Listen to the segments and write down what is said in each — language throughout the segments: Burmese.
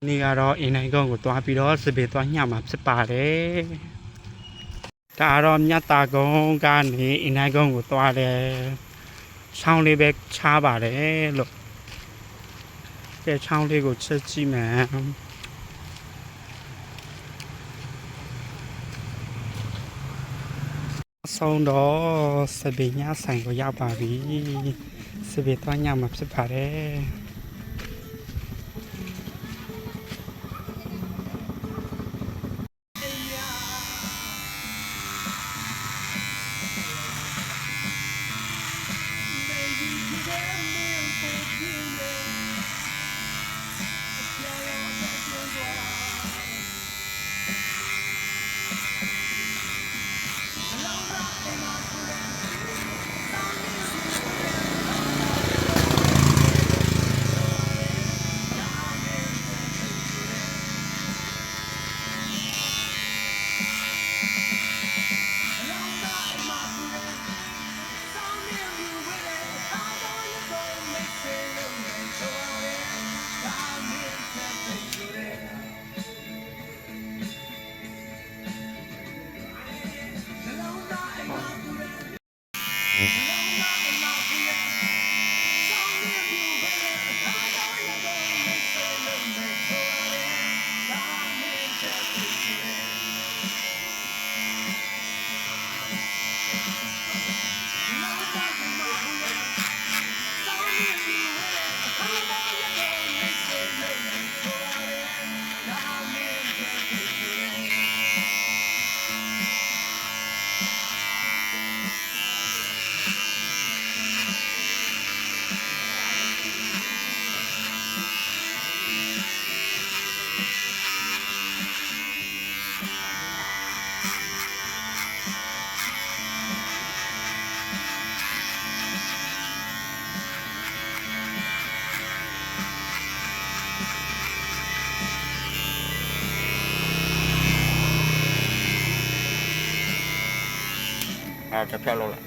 นี่ก็รออีกในกองกูตัวปีรอสเปตัวหยาบมาสปาเลยตารอมยาตากงการนี้อีกในกองกูตัวเลยช่างเลยแบบช้าบาเลยหลบแกช่างเลยกูเชื่อจีแม่ส่งดอสเปยาใส่ก็ยาบาบีสเปตัวหยาบมาสปาเลย จะแพ้เราละ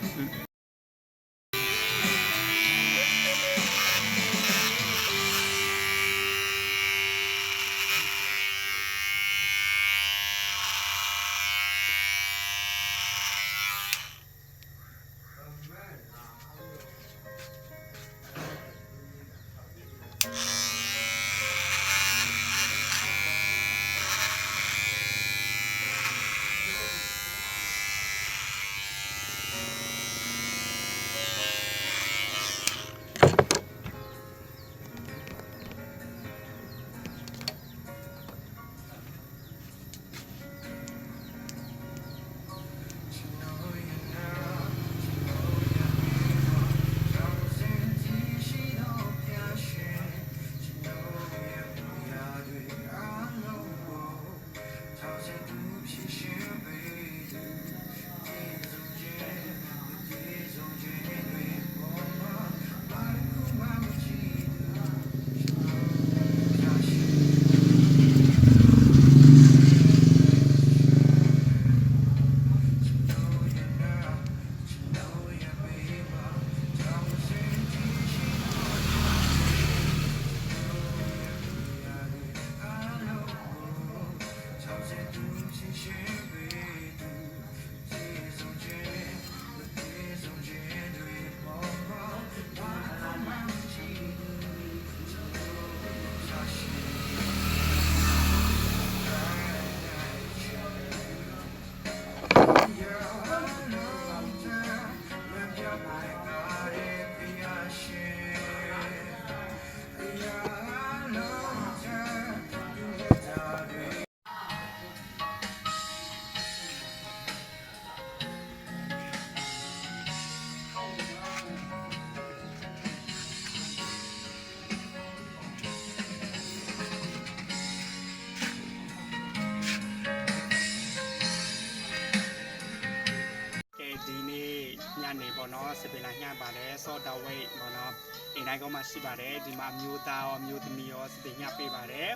နေပေါ့နော်စပင်လာညပါတယ်စောတော်ဝိတ်ပေါ့နော်အိမ်တိုင်းကောင်းမှရှိပါတယ်ဒီမှာအမျိုးသားရောအမျိုးသမီးရောစပင်ညပေးပါတယ်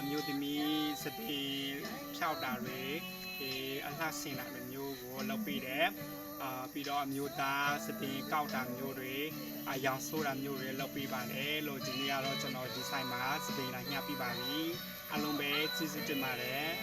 အမျိုးသမီးစပင်ဖြောက်တာတွေအလှဆင်တာမျိုးကိုလုပ်ပေးတယ်ပြီးတော့အမျိုးသားစပင်ကောက်တာမျိုးတွေအယောင်ဆိုးတာမျိုးတွေလုပ်ပေးပါတယ်လို့ဒီနေ့ကတော့ကျွန်တော်ဒီဆိုင်မှာစပင်လာညပြပါပြီ ကျေးဇူးတင်ပါတယ်